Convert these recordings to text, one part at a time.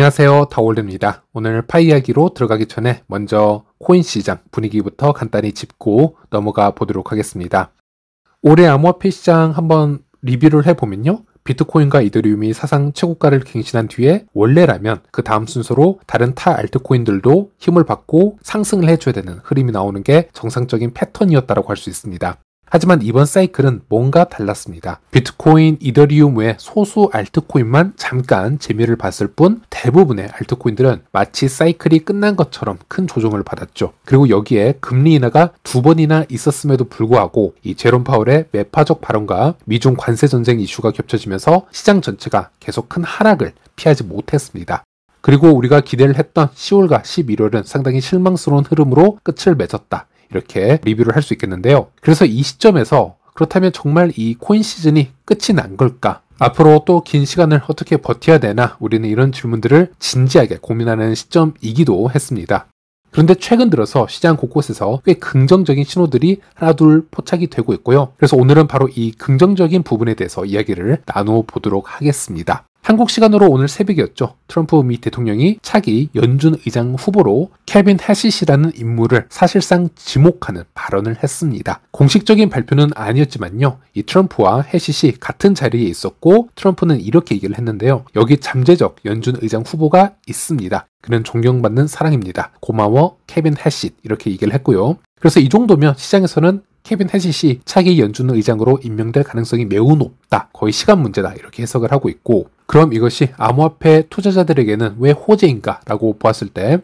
안녕하세요, 다올드입니다. 오늘 파이 이야기로 들어가기 전에 먼저 코인 시장 분위기부터 간단히 짚고 넘어가 보도록 하겠습니다. 올해 암호화폐 시장 한번 리뷰를 해보면요, 비트코인과 이더리움이 사상 최고가를 갱신한 뒤에 원래라면 그 다음 순서로 다른 타 알트코인들도 힘을 받고 상승을 해줘야 되는 흐름이 나오는 게 정상적인 패턴이었다고 할 수 있습니다. 하지만 이번 사이클은 뭔가 달랐습니다. 비트코인, 이더리움 외 소수 알트코인만 잠깐 재미를 봤을 뿐 대부분의 알트코인들은 마치 사이클이 끝난 것처럼 큰 조정을 받았죠. 그리고 여기에 금리 인하가 2번이나 있었음에도 불구하고 이 제롬 파월의 매파적 발언과 미중 관세 전쟁 이슈가 겹쳐지면서 시장 전체가 계속 큰 하락을 피하지 못했습니다. 그리고 우리가 기대를 했던 10월과 11월은 상당히 실망스러운 흐름으로 끝을 맺었다, 이렇게 리뷰를 할 수 있겠는데요. 그래서 이 시점에서 그렇다면 정말 이 코인 시즌이 끝이 난 걸까? 앞으로 또 긴 시간을 어떻게 버텨야 되나? 우리는 이런 질문들을 진지하게 고민하는 시점이기도 했습니다. 그런데 최근 들어서 시장 곳곳에서 꽤 긍정적인 신호들이 하나둘 포착이 되고 있고요. 그래서 오늘은 바로 이 긍정적인 부분에 대해서 이야기를 나누어 보도록 하겠습니다. 한국 시간으로 오늘 새벽이었죠. 트럼프 미 대통령이 차기 연준 의장 후보로 케빈 해시시라는 인물을 사실상 지목하는 발언을 했습니다. 공식적인 발표는 아니었지만요, 이 트럼프와 해시시 같은 자리에 있었고 트럼프는 이렇게 얘기를 했는데요. 여기 잠재적 연준 의장 후보가 있습니다. 그는 존경받는 사람입니다. 고마워 케빈 해시, 이렇게 얘기를 했고요. 그래서 이 정도면 시장에서는 케빈 해시시 차기 연준 의장으로 임명될 가능성이 매우 높다, 거의 시간 문제다, 이렇게 해석을 하고 있고, 그럼 이것이 암호화폐 투자자들에게는 왜 호재인가 라고 보았을 때,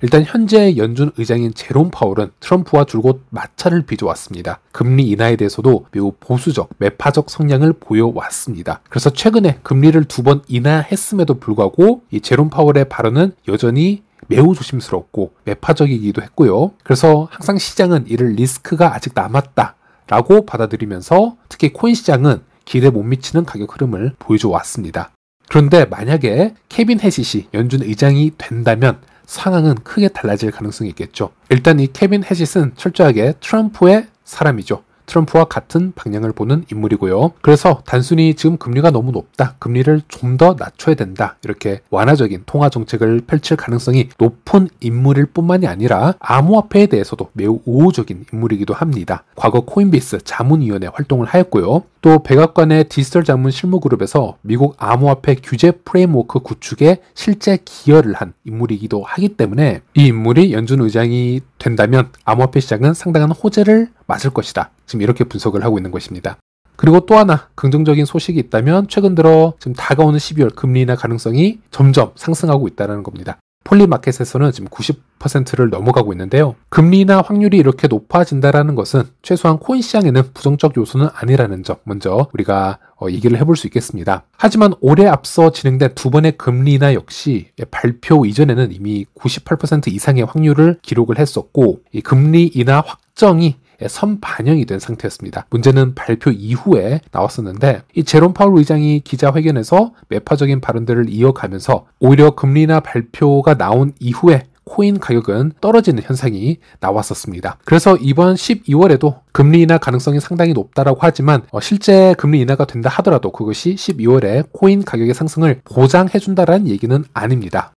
일단 현재 연준 의장인 제롬 파월은 트럼프와 줄곧 마찰을 빚어왔습니다. 금리 인하에 대해서도 매우 보수적, 매파적 성향을 보여왔습니다. 그래서 최근에 금리를 2번 인하했음에도 불구하고 이 제롬 파월의 발언은 여전히 매우 조심스럽고 매파적이기도 했고요. 그래서 항상 시장은 이를 리스크가 아직 남았다라고 받아들이면서 특히 코인 시장은 기대에 못 미치는 가격 흐름을 보여줘 왔습니다. 그런데 만약에 케빈 해시시 연준 의장이 된다면 상황은 크게 달라질 가능성이 있겠죠. 일단 이 케빈 해시스는 철저하게 트럼프의 사람이죠. 트럼프와 같은 방향을 보는 인물이고요. 그래서 단순히 지금 금리가 너무 높다, 금리를 좀 더 낮춰야 된다, 이렇게 완화적인 통화 정책을 펼칠 가능성이 높은 인물일 뿐만이 아니라 암호화폐에 대해서도 매우 우호적인 인물이기도 합니다. 과거 코인베이스 자문위원회 활동을 하였고요. 또 백악관의 디지털 자문 실무그룹에서 미국 암호화폐 규제 프레임워크 구축에 실제 기여를 한 인물이기도 하기 때문에 이 인물이 연준 의장이 된다면 암호화폐 시장은 상당한 호재를 맞을 것이다, 지금 이렇게 분석을 하고 있는 것입니다. 그리고 또 하나 긍정적인 소식이 있다면 최근 들어 지금 다가오는 12월 금리 인하 가능성이 점점 상승하고 있다는 겁니다. 폴리마켓에서는 지금 90%를 넘어가고 있는데요. 금리 인하 확률이 이렇게 높아진다는 것은 최소한 코인 시장에는 부정적 요소는 아니라는 점 먼저 우리가 얘기를 해볼 수 있겠습니다. 하지만 올해 앞서 진행된 2번의 금리 인하 역시 발표 이전에는 이미 98% 이상의 확률을 기록을 했었고, 이 금리 인하 확정이 선반영이 된 상태였습니다. 문제는 발표 이후에 나왔었는데, 이 제롬 파월 의장이 기자회견에서 매파적인 발언들을 이어가면서 오히려 금리 인하 발표가 나온 이후에 코인 가격은 떨어지는 현상이 나왔었습니다. 그래서 이번 12월에도 금리 인하 가능성이 상당히 높다라고 하지만 실제 금리 인하가 된다 하더라도 그것이 12월에 코인 가격의 상승을 보장해준다라는 얘기는 아닙니다.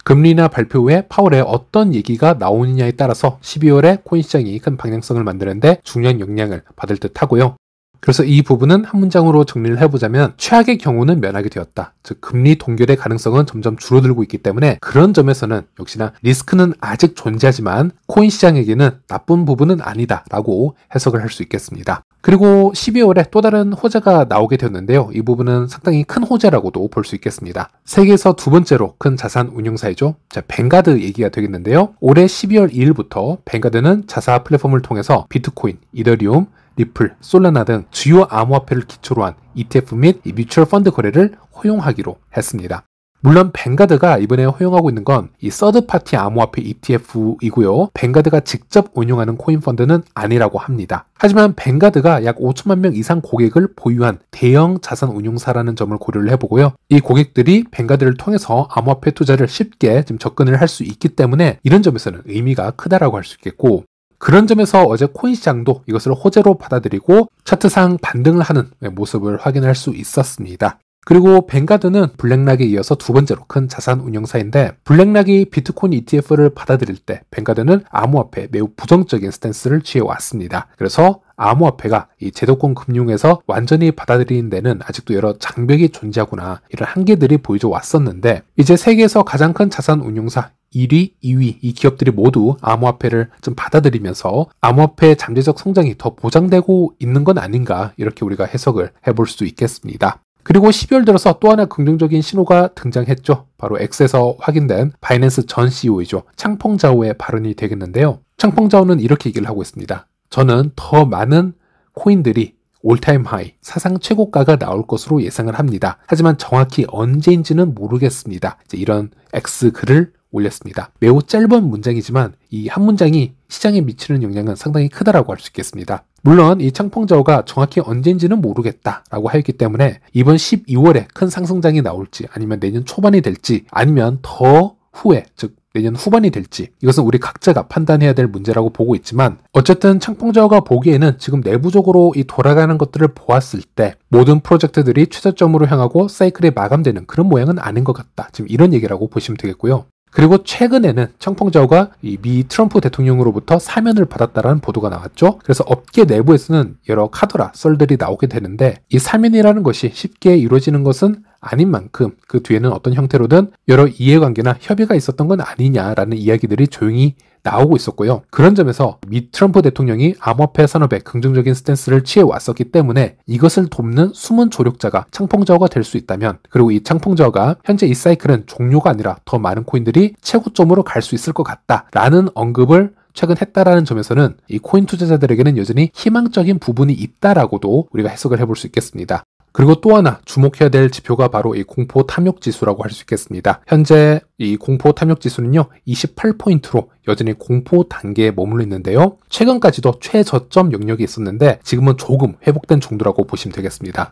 금리 인하 발표 후에 파월에 어떤 얘기가 나오느냐에 따라서 12월에 코인 시장이 큰 방향성을 만드는데 중요한 영향을 받을 듯 하고요. 그래서 이 부분은 한 문장으로 정리를 해보자면 최악의 경우는 면하게 되었다. 즉 금리 동결의 가능성은 점점 줄어들고 있기 때문에 그런 점에서는 역시나 리스크는 아직 존재하지만 코인 시장에게는 나쁜 부분은 아니다 라고 해석을 할 수 있겠습니다. 그리고 12월에 또 다른 호재가 나오게 되었는데요. 이 부분은 상당히 큰 호재라고도 볼 수 있겠습니다. 세계에서 두 번째로 큰 자산 운용사이죠. 자, 뱅가드 얘기가 되겠는데요. 올해 12월 2일부터 뱅가드는 자사 플랫폼을 통해서 비트코인, 이더리움, 리플, 솔라나 등 주요 암호화폐를 기초로 한 ETF 및 뮤추얼 펀드 거래를 허용하기로 했습니다. 물론 뱅가드가 이번에 허용하고 있는 건 이 서드파티 암호화폐 ETF이고요. 뱅가드가 직접 운용하는 코인 펀드는 아니라고 합니다. 하지만 뱅가드가 약 5천만 명 이상 고객을 보유한 대형 자산 운용사라는 점을 고려를 해보고요. 이 고객들이 뱅가드를 통해서 암호화폐 투자를 쉽게 좀 접근을 할 수 있기 때문에 이런 점에서는 의미가 크다라고 할 수 있겠고, 그런 점에서 어제 코인 시장도 이것을 호재로 받아들이고 차트상 반등을 하는 모습을 확인할 수 있었습니다. 그리고 뱅가드는 블랙락에 이어서 두 번째로 큰 자산 운용사인데 블랙락이 비트코인 ETF를 받아들일 때 뱅가드는 암호화폐에 매우 부정적인 스탠스를 취해왔습니다. 그래서 암호화폐가 이 제도권 금융에서 완전히 받아들이는 데는 아직도 여러 장벽이 존재하구나 이런 한계들이 보여져 왔었는데 이제 세계에서 가장 큰 자산 운용사 1위, 2위 이 기업들이 모두 암호화폐를 좀 받아들이면서 암호화폐의 잠재적 성장이 더 보장되고 있는 건 아닌가 이렇게 우리가 해석을 해볼 수 있겠습니다. 그리고 12월 들어서 또 하나 긍정적인 신호가 등장했죠. 바로 X에서 확인된 바이낸스 전 CEO이죠. 창펑자오의 발언이 되겠는데요. 창펑자오는 이렇게 얘기를 하고 있습니다. 저는 더 많은 코인들이 올타임 하이, 사상 최고가가 나올 것으로 예상을 합니다. 하지만 정확히 언제인지는 모르겠습니다. 이제 이런 X 글을 올렸습니다. 매우 짧은 문장이지만 이 한 문장이 시장에 미치는 영향은 상당히 크다라고 할 수 있겠습니다. 물론 이 창펑자오가 정확히 언제인지는 모르겠다라고 하였기 때문에 이번 12월에 큰 상승장이 나올지 아니면 내년 초반이 될지 아니면 더 후에 즉 내년 후반이 될지 이것은 우리 각자가 판단해야 될 문제라고 보고 있지만 어쨌든 창펑자오가 보기에는 지금 내부적으로 이 돌아가는 것들을 보았을 때 모든 프로젝트들이 최저점으로 향하고 사이클이 마감되는 그런 모양은 아닌 것 같다. 지금 이런 얘기라고 보시면 되겠고요. 그리고 최근에는 창펑자오가 이 미 트럼프 대통령으로부터 사면을 받았다라는 보도가 나왔죠. 그래서 업계 내부에서는 여러 카더라 썰들이 나오게 되는데 이 사면이라는 것이 쉽게 이루어지는 것은 아닌 만큼 그 뒤에는 어떤 형태로든 여러 이해관계나 협의가 있었던 건 아니냐라는 이야기들이 조용히 나오고 있었고요. 그런 점에서 미 트럼프 대통령이 암호화폐 산업에 긍정적인 스탠스를 취해왔었기 때문에 이것을 돕는 숨은 조력자가 창펑자오가 될 수 있다면 그리고 이 창펑자오가 현재 이 사이클은 종료가 아니라 더 많은 코인들이 최고점으로 갈 수 있을 것 같다라는 언급을 최근 했다라는 점에서는 이 코인 투자자들에게는 여전히 희망적인 부분이 있다라고도 우리가 해석을 해볼 수 있겠습니다. 그리고 또 하나 주목해야 될 지표가 바로 이 공포 탐욕 지수라고 할 수 있겠습니다. 현재 이 공포 탐욕 지수는요, 28포인트로 여전히 공포 단계에 머물러 있는데요. 최근까지도 최저점 영역이 있었는데 지금은 조금 회복된 정도라고 보시면 되겠습니다.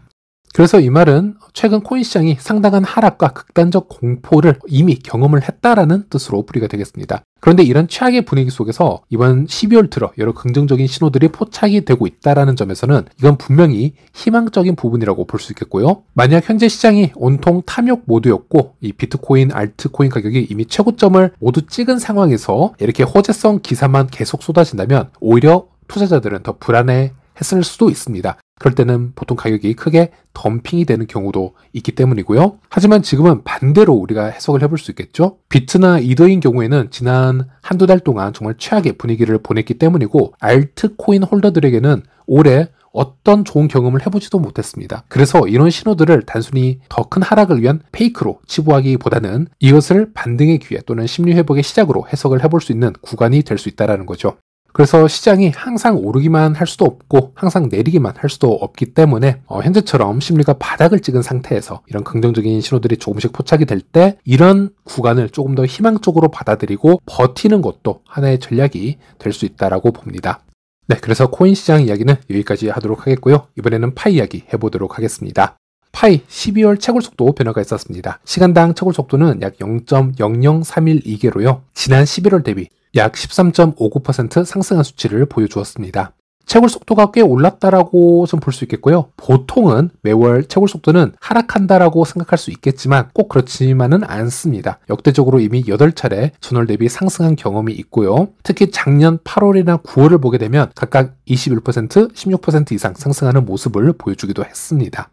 그래서 이 말은 최근 코인 시장이 상당한 하락과 극단적 공포를 이미 경험을 했다라는 뜻으로 풀이가 되겠습니다. 그런데 이런 최악의 분위기 속에서 이번 12월 들어 여러 긍정적인 신호들이 포착이 되고 있다라는 점에서는 이건 분명히 희망적인 부분이라고 볼 수 있겠고요. 만약 현재 시장이 온통 탐욕 모드였고 이 비트코인, 알트코인 가격이 이미 최고점을 모두 찍은 상황에서 이렇게 호재성 기사만 계속 쏟아진다면 오히려 투자자들은 더 불안해했을 수도 있습니다. 그럴 때는 보통 가격이 크게 덤핑이 되는 경우도 있기 때문이고요. 하지만 지금은 반대로 우리가 해석을 해볼 수 있겠죠. 비트나 이더인 경우에는 지난 한두 달 동안 정말 최악의 분위기를 보냈기 때문이고 알트코인 홀더들에게는 올해 어떤 좋은 경험을 해보지도 못했습니다. 그래서 이런 신호들을 단순히 더 큰 하락을 위한 페이크로 치부하기보다는 이것을 반등의 기회 또는 심리회복의 시작으로 해석을 해볼 수 있는 구간이 될 수 있다는 거죠. 그래서 시장이 항상 오르기만 할 수도 없고 항상 내리기만 할 수도 없기 때문에 현재처럼 심리가 바닥을 찍은 상태에서 이런 긍정적인 신호들이 조금씩 포착이 될 때 이런 구간을 조금 더 희망적으로 받아들이고 버티는 것도 하나의 전략이 될 수 있다고 봅니다. 네, 그래서 코인 시장 이야기는 여기까지 하도록 하겠고요. 이번에는 파이 이야기 해보도록 하겠습니다. 파이 12월 채굴 속도 변화가 있었습니다. 시간당 채굴 속도는 약 0.00312개로요. 지난 11월 대비 약 13.59% 상승한 수치를 보여주었습니다. 채굴 속도가 꽤 올랐다라고 좀 볼 수 있겠고요. 보통은 매월 채굴 속도는 하락한다라고 생각할 수 있겠지만 꼭 그렇지만은 않습니다. 역대적으로 이미 8차례 전월 대비 상승한 경험이 있고요. 특히 작년 8월이나 9월을 보게 되면 각각 21%, 16% 이상 상승하는 모습을 보여주기도 했습니다.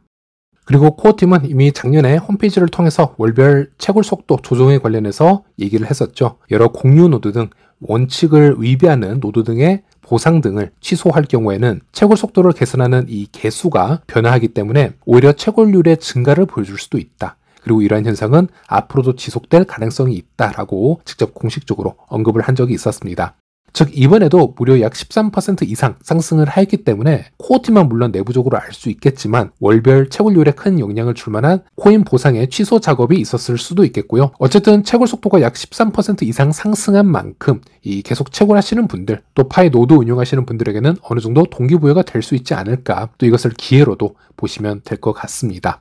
그리고 코어팀은 이미 작년에 홈페이지를 통해서 월별 채굴 속도 조정에 관련해서 얘기를 했었죠. 여러 공유 노드 등 원칙을 위배하는 노드 등의 보상 등을 취소할 경우에는 채굴 속도를 개선하는 이 개수가 변화하기 때문에 오히려 채굴률의 증가를 보여줄 수도 있다. 그리고 이러한 현상은 앞으로도 지속될 가능성이 있다라고 직접 공식적으로 언급을 한 적이 있었습니다. 즉 이번에도 무려 약 13% 이상 상승을 하였기 때문에 코어팀만 물론 내부적으로 알 수 있겠지만 월별 채굴률에 큰 영향을 줄 만한 코인 보상의 취소 작업이 있었을 수도 있겠고요. 어쨌든 채굴 속도가 약 13% 이상 상승한 만큼 이 계속 채굴하시는 분들 또 파이 노드 운영하시는 분들에게는 어느 정도 동기부여가 될 수 있지 않을까 또 이것을 기회로도 보시면 될 것 같습니다.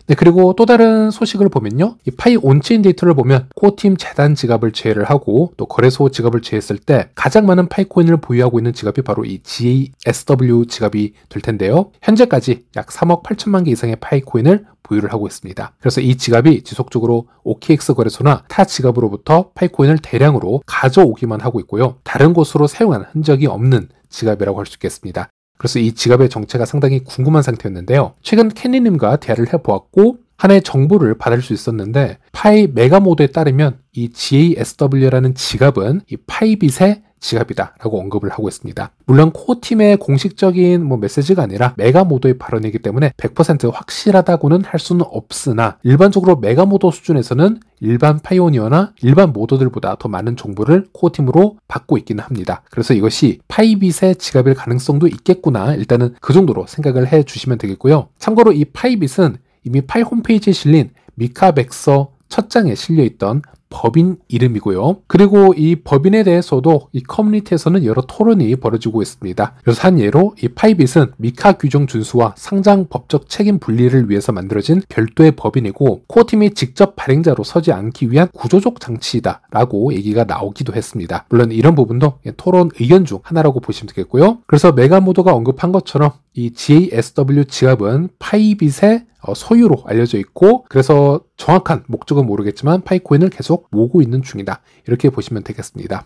네, 그리고 또 다른 소식을 보면요. 이 파이 온체인 데이터를 보면 코어팀 재단 지갑을 제외를 하고 또 거래소 지갑을 제외했을 때 가장 많은 파이코인을 보유하고 있는 지갑이 바로 이 GASW 지갑이 될 텐데요. 현재까지 약 3억 8천만 개 이상의 파이코인을 보유를 하고 있습니다. 그래서 이 지갑이 지속적으로 OKX 거래소나 타 지갑으로부터 파이코인을 대량으로 가져오기만 하고 있고요. 다른 곳으로 사용한 흔적이 없는 지갑이라고 할 수 있겠습니다. 그래서 이 지갑의 정체가 상당히 궁금한 상태였는데요. 최근 캔디님과 대화를 해보았고 하나의 정보를 받을 수 있었는데 파이 메가모드에 따르면 이 GASW라는 지갑은 이 파이빗의 지갑이다 라고 언급을 하고 있습니다. 물론 코어팀의 공식적인 메시지가 아니라 메가모더의 발언이기 때문에 100% 확실하다고는 할 수는 없으나 일반적으로 메가모더 수준에서는 일반 파이오니어나 일반 모더들보다 더 많은 정보를 코어팀으로 받고 있기는 합니다. 그래서 이것이 파이빗의 지갑일 가능성도 있겠구나, 일단은 그 정도로 생각을 해 주시면 되겠고요. 참고로 이 파이빗은 이미 파이 홈페이지에 실린 미카백서 첫 장에 실려있던 법인 이름이고요. 그리고 이 법인에 대해서도 이 커뮤니티에서는 여러 토론이 벌어지고 있습니다. 그래서 한 예로 이 파이빗은 미카 규정 준수와 상장 법적 책임 분리를 위해서 만들어진 별도의 법인이고 코어팀이 직접 발행자로 서지 않기 위한 구조적 장치이다 라고 얘기가 나오기도 했습니다. 물론 이런 부분도 토론 의견 중 하나라고 보시면 되겠고요. 그래서 메가모더가 언급한 것처럼 이 GASW 지갑은 파이빗의 소유로 알려져 있고 그래서 정확한 목적은 모르겠지만 파이코인을 계속 모으고 있는 중이다, 이렇게 보시면 되겠습니다.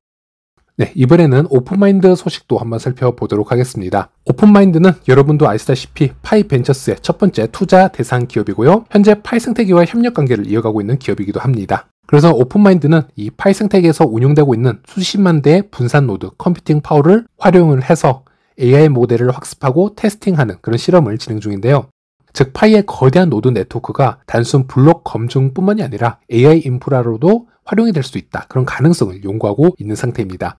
네, 이번에는 오픈마인드 소식도 한번 살펴보도록 하겠습니다. 오픈마인드는 여러분도 아시다시피 파이벤처스의 첫 번째 투자 대상 기업이고요. 현재 파이 생태계와 협력 관계를 이어가고 있는 기업이기도 합니다. 그래서 오픈마인드는 이 파이 생태계에서 운용되고 있는 수십만 대의 분산 노드 컴퓨팅 파워를 활용을 해서 AI 모델을 학습하고 테스팅하는 그런 실험을 진행 중인데요. 즉 파이의 거대한 노드 네트워크가 단순 블록 검증뿐만이 아니라 AI 인프라로도 활용이 될 수 있다, 그런 가능성을 연구하고 있는 상태입니다.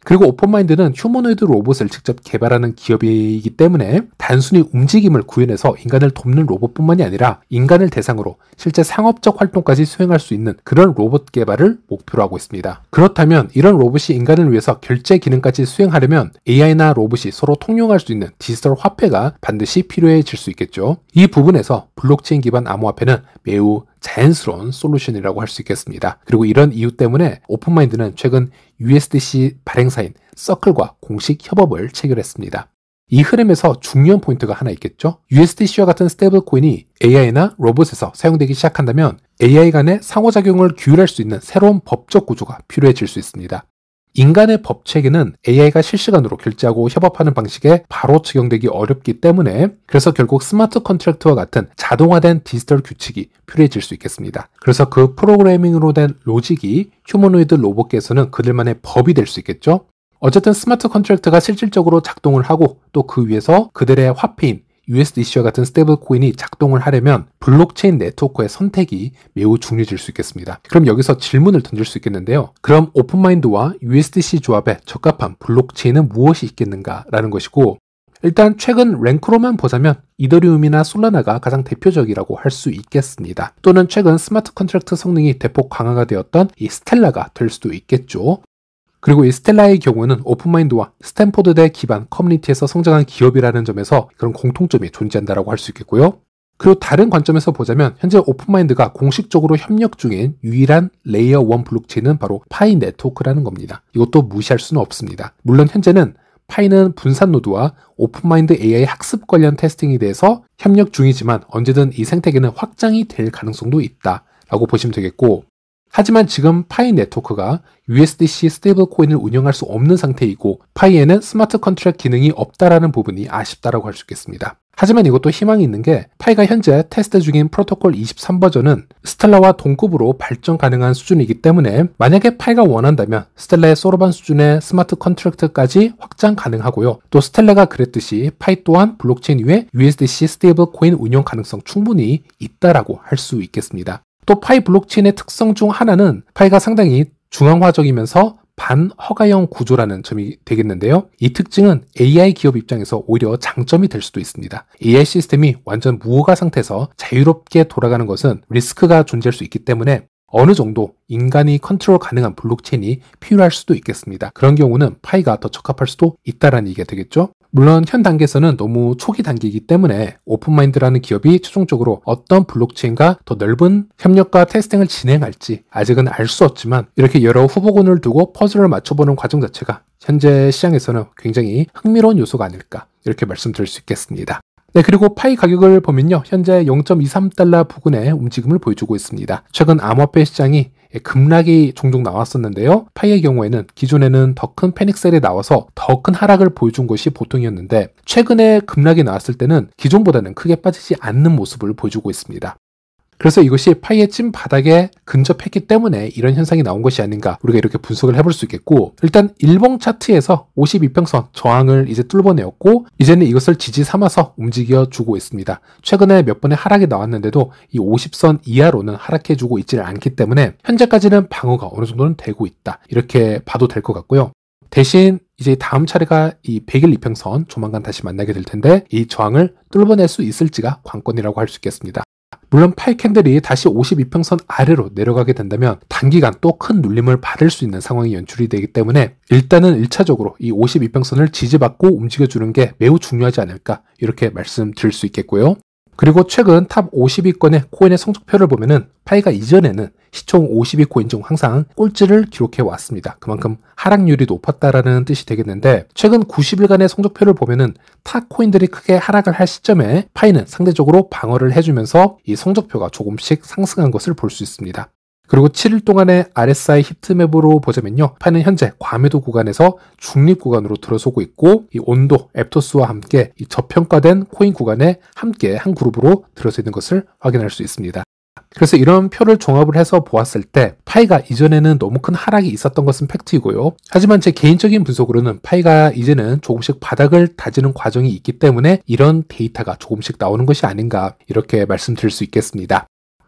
그리고 오픈마인드는 휴머노이드 로봇을 직접 개발하는 기업이기 때문에 단순히 움직임을 구현해서 인간을 돕는 로봇뿐만이 아니라 인간을 대상으로 실제 상업적 활동까지 수행할 수 있는 그런 로봇 개발을 목표로 하고 있습니다. 그렇다면 이런 로봇이 인간을 위해서 결제 기능까지 수행하려면 AI나 로봇이 서로 통용할 수 있는 디지털 화폐가 반드시 필요해질 수 있겠죠. 이 부분에서 블록체인 기반 암호화폐는 매우 자연스러운 솔루션이라고 할 수 있겠습니다. 그리고 이런 이유 때문에 오픈마인드는 최근 USDC 발행사인 서클과 공식 협업을 체결했습니다. 이 흐름에서 중요한 포인트가 하나 있겠죠. USDC와 같은 스테이블 코인이 AI나 로봇에서 사용되기 시작한다면 AI 간의 상호작용을 규율할 수 있는 새로운 법적 구조가 필요해질 수 있습니다. 인간의 법 체계는 AI가 실시간으로 결제하고 협업하는 방식에 바로 적용되기 어렵기 때문에 그래서 결국 스마트 컨트랙트와 같은 자동화된 디지털 규칙이 필요해질 수 있겠습니다. 그래서 그 프로그래밍으로 된 로직이 휴머노이드 로봇계에서는 그들만의 법이 될 수 있겠죠. 어쨌든 스마트 컨트랙트가 실질적으로 작동을 하고 또 그 위에서 그들의 화폐인 USDC와 같은 스테이블 코인이 작동을 하려면 블록체인 네트워크의 선택이 매우 중요해질 수 있겠습니다. 그럼 여기서 질문을 던질 수 있겠는데요. 그럼 오픈마인드와 USDC 조합에 적합한 블록체인은 무엇이 있겠는가라는 것이고, 일단 최근 랭크로만 보자면 이더리움이나 솔라나가 가장 대표적이라고 할 수 있겠습니다. 또는 최근 스마트 컨트랙트 성능이 대폭 강화가 되었던 이 스텔라가 될 수도 있겠죠. 그리고 이 스텔라의 경우는 오픈마인드와 스탠포드대 기반 커뮤니티에서 성장한 기업이라는 점에서 그런 공통점이 존재한다고 할 수 있겠고요. 그리고 다른 관점에서 보자면 현재 오픈마인드가 공식적으로 협력 중인 유일한 레이어 1 블록체인은 바로 파이 네트워크라는 겁니다. 이것도 무시할 수는 없습니다. 물론 현재는 파이는 분산 노드와 오픈마인드 AI 학습 관련 테스팅에 대해서 협력 중이지만 언제든 이 생태계는 확장이 될 가능성도 있다라고 보시면 되겠고, 하지만 지금 파이 네트워크가 USDC 스테이블 코인을 운영할 수 없는 상태이고 파이에는 스마트 컨트랙트 기능이 없다라는 부분이 아쉽다라고 할 수 있겠습니다. 하지만 이것도 희망이 있는 게 파이가 현재 테스트 중인 프로토콜 23 버전은 스텔라와 동급으로 발전 가능한 수준이기 때문에 만약에 파이가 원한다면 스텔라의 소로반 수준의 스마트 컨트랙트까지 확장 가능하고요. 또 스텔라가 그랬듯이 파이 또한 블록체인 위에 USDC 스테이블 코인 운영 가능성 충분히 있다라고 할 수 있겠습니다. 또 파이 블록체인의 특성 중 하나는 파이가 상당히 중앙화적이면서 반허가형 구조라는 점이 되겠는데요. 이 특징은 AI 기업 입장에서 오히려 장점이 될 수도 있습니다. AI 시스템이 완전 무허가 상태에서 자유롭게 돌아가는 것은 리스크가 존재할 수 있기 때문에 어느 정도 인간이 컨트롤 가능한 블록체인이 필요할 수도 있겠습니다. 그런 경우는 파이가 더 적합할 수도 있다라는 얘기가 되겠죠. 물론 현 단계에서는 너무 초기 단계이기 때문에 오픈마인드라는 기업이 최종적으로 어떤 블록체인과 더 넓은 협력과 테스팅을 진행할지 아직은 알 수 없지만 이렇게 여러 후보군을 두고 퍼즐을 맞춰보는 과정 자체가 현재 시장에서는 굉장히 흥미로운 요소가 아닐까 이렇게 말씀드릴 수 있겠습니다. 네, 그리고 파이 가격을 보면요. 현재 0.23달러 부근의 움직임을 보여주고 있습니다. 최근 암호화폐 시장이 급락이 종종 나왔었는데요. 파이의 경우에는 기존에는 더 큰 패닉셀이 나와서 더 큰 하락을 보여준 것이 보통이었는데 최근에 급락이 나왔을 때는 기존보다는 크게 빠지지 않는 모습을 보여주고 있습니다. 그래서 이것이 파이의 찐 바닥에 근접했기 때문에 이런 현상이 나온 것이 아닌가 우리가 이렇게 분석을 해볼 수 있겠고, 일단 일봉 차트에서 52평선 저항을 이제 뚫어내었고 이제는 이것을 지지 삼아서 움직여 주고 있습니다. 최근에 몇 번의 하락이 나왔는데도 이 50선 이하로는 하락해 주고 있지는 않기 때문에 현재까지는 방어가 어느 정도는 되고 있다 이렇게 봐도 될 것 같고요. 대신 이제 다음 차례가 이 100일 이평선 조만간 다시 만나게 될 텐데 이 저항을 뚫어낼 수 있을지가 관건이라고 할 수 있겠습니다. 물론 파이 캔들이 다시 52평선 아래로 내려가게 된다면 단기간 또 큰 눌림을 받을 수 있는 상황이 연출이 되기 때문에 일단은 1차적으로 이 52평선을 지지받고 움직여주는 게 매우 중요하지 않을까 이렇게 말씀드릴 수 있겠고요. 그리고 최근 탑 50위권의 코인의 성적표를 보면은 파이가 이전에는 시총 50위 코인 중 항상 꼴찌를 기록해 왔습니다. 그만큼 하락률이 높았다라는 뜻이 되겠는데 최근 90일간의 성적표를 보면은 타 코인들이 크게 하락을 할 시점에 파이는 상대적으로 방어를 해주면서 이 성적표가 조금씩 상승한 것을 볼 수 있습니다. 그리고 7일 동안의 RSI 히트맵으로 보자면요. 파이는 현재 과매도 구간에서 중립 구간으로 들어서고 있고 이 온도, 앱토스와 함께 이 저평가된 코인 구간에 함께 한 그룹으로 들어서 있는 것을 확인할 수 있습니다. 그래서 이런 표를 종합을 해서 보았을 때 파이가 이전에는 너무 큰 하락이 있었던 것은 팩트이고요. 하지만 제 개인적인 분석으로는 파이가 이제는 조금씩 바닥을 다지는 과정이 있기 때문에 이런 데이터가 조금씩 나오는 것이 아닌가 이렇게 말씀드릴 수 있겠습니다.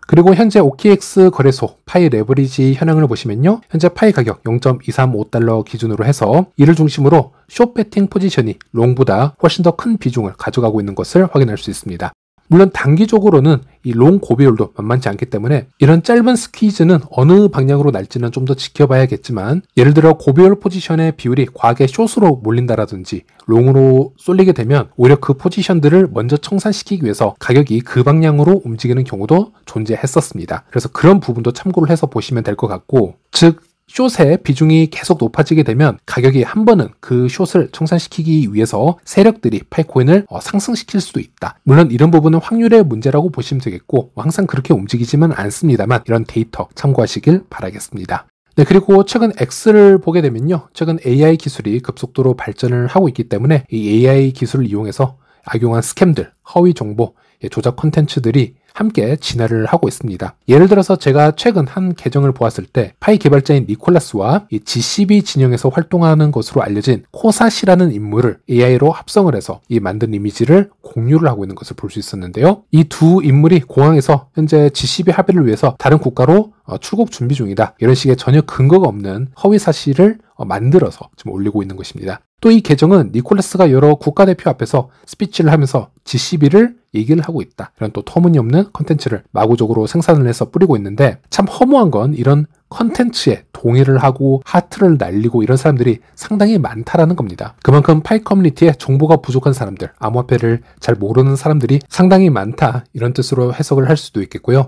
그리고 현재 OKX 거래소 파이 레버리지 현황을 보시면요. 현재 파이 가격 0.235달러 기준으로 해서 이를 중심으로 숏 배팅 포지션이 롱보다 훨씬 더 큰 비중을 가져가고 있는 것을 확인할 수 있습니다. 물론 단기적으로는 이 롱 고비율도 만만치 않기 때문에 이런 짧은 스퀴즈는 어느 방향으로 날지는 좀 더 지켜봐야겠지만 예를 들어 고비율 포지션의 비율이 과하게 숏으로 몰린다라든지 롱으로 쏠리게 되면 오히려 그 포지션들을 먼저 청산시키기 위해서 가격이 그 방향으로 움직이는 경우도 존재했었습니다. 그래서 그런 부분도 참고를 해서 보시면 될 것 같고, 즉 숏의 비중이 계속 높아지게 되면 가격이 한 번은 그 숏을 청산시키기 위해서 세력들이 파이코인을 상승시킬 수도 있다. 물론 이런 부분은 확률의 문제라고 보시면 되겠고 항상 그렇게 움직이지만 않습니다만 이런 데이터 참고하시길 바라겠습니다. 네, 그리고 최근 X를 보게 되면요. 최근 AI 기술이 급속도로 발전을 하고 있기 때문에 이 AI 기술을 이용해서 악용한 스캠들, 허위 정보, 조작 콘텐츠들이 함께 진화를 하고 있습니다. 예를 들어서 제가 최근 한 계정을 보았을 때 파이 개발자인 니콜라스와 이 GCB 진영에서 활동하는 것으로 알려진 코사시라는 인물을 AI로 합성을 해서 이 만든 이미지를 공유를 하고 있는 것을 볼 수 있었는데요. 이 두 인물이 공항에서 현재 GCB 합의를 위해서 다른 국가로 출국 준비 중이다. 이런 식의 전혀 근거가 없는 허위 사실을 만들어서 지금 올리고 있는 것입니다. 또 이 계정은 니콜라스가 여러 국가대표 앞에서 스피치를 하면서 GCB를 얘기를 하고 있다. 이런 또 터무니없는 컨텐츠를 마구적으로 생산을 해서 뿌리고 있는데 참 허무한 건 이런 컨텐츠에 동의를 하고 하트를 날리고 이런 사람들이 상당히 많다라는 겁니다. 그만큼 파이 커뮤니티에 정보가 부족한 사람들, 암호화폐를 잘 모르는 사람들이 상당히 많다. 이런 뜻으로 해석을 할 수도 있겠고요.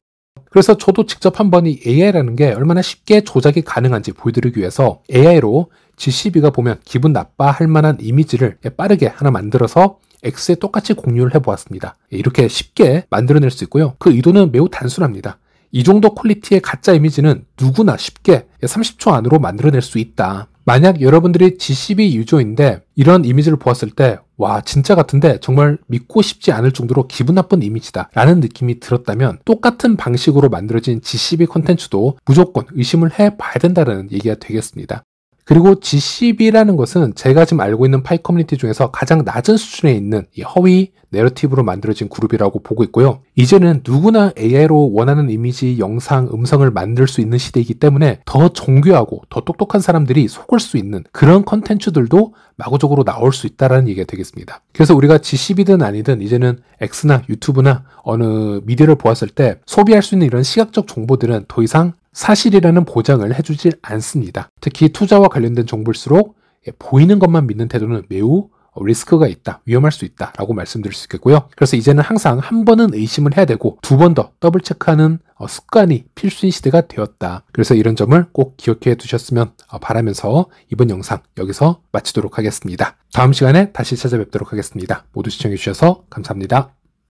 그래서 저도 직접 한번 이 AI라는 게 얼마나 쉽게 조작이 가능한지 보여드리기 위해서 AI로 GCB가 보면 기분 나빠할 만한 이미지를 빠르게 하나 만들어서 X에 똑같이 공유를 해보았습니다. 이렇게 쉽게 만들어낼 수 있고요. 그 의도는 매우 단순합니다. 이 정도 퀄리티의 가짜 이미지는 누구나 쉽게 30초 안으로 만들어낼 수 있다. 만약 여러분들이 GCB 유저인데 이런 이미지를 보았을 때 와 진짜 같은데 정말 믿고 싶지 않을 정도로 기분 나쁜 이미지다 라는 느낌이 들었다면 똑같은 방식으로 만들어진 GCB 콘텐츠도 무조건 의심을 해봐야 된다는 얘기가 되겠습니다. 그리고 GCB라는 것은 제가 지금 알고 있는 파이 커뮤니티 중에서 가장 낮은 수준에 있는 이 허위 내러티브로 만들어진 그룹이라고 보고 있고요. 이제는 누구나 AI로 원하는 이미지, 영상, 음성을 만들 수 있는 시대이기 때문에 더 정교하고 더 똑똑한 사람들이 속을 수 있는 그런 컨텐츠들도 마구적으로 나올 수 있다는 얘기가 되겠습니다. 그래서 우리가 GCB든 아니든 이제는 X나 유튜브나 어느 미디어를 보았을 때 소비할 수 있는 이런 시각적 정보들은 더 이상 사실이라는 보장을 해주질 않습니다. 특히 투자와 관련된 정보일수록 보이는 것만 믿는 태도는 매우 리스크가 있다, 위험할 수 있다 라고 말씀드릴 수 있겠고요. 그래서 이제는 항상 한 번은 의심을 해야 되고 두 번 더 더블 체크하는 습관이 필수인 시대가 되었다. 그래서 이런 점을 꼭 기억해 두셨으면 바라면서 이번 영상 여기서 마치도록 하겠습니다. 다음 시간에 다시 찾아뵙도록 하겠습니다. 모두 시청해 주셔서 감사합니다.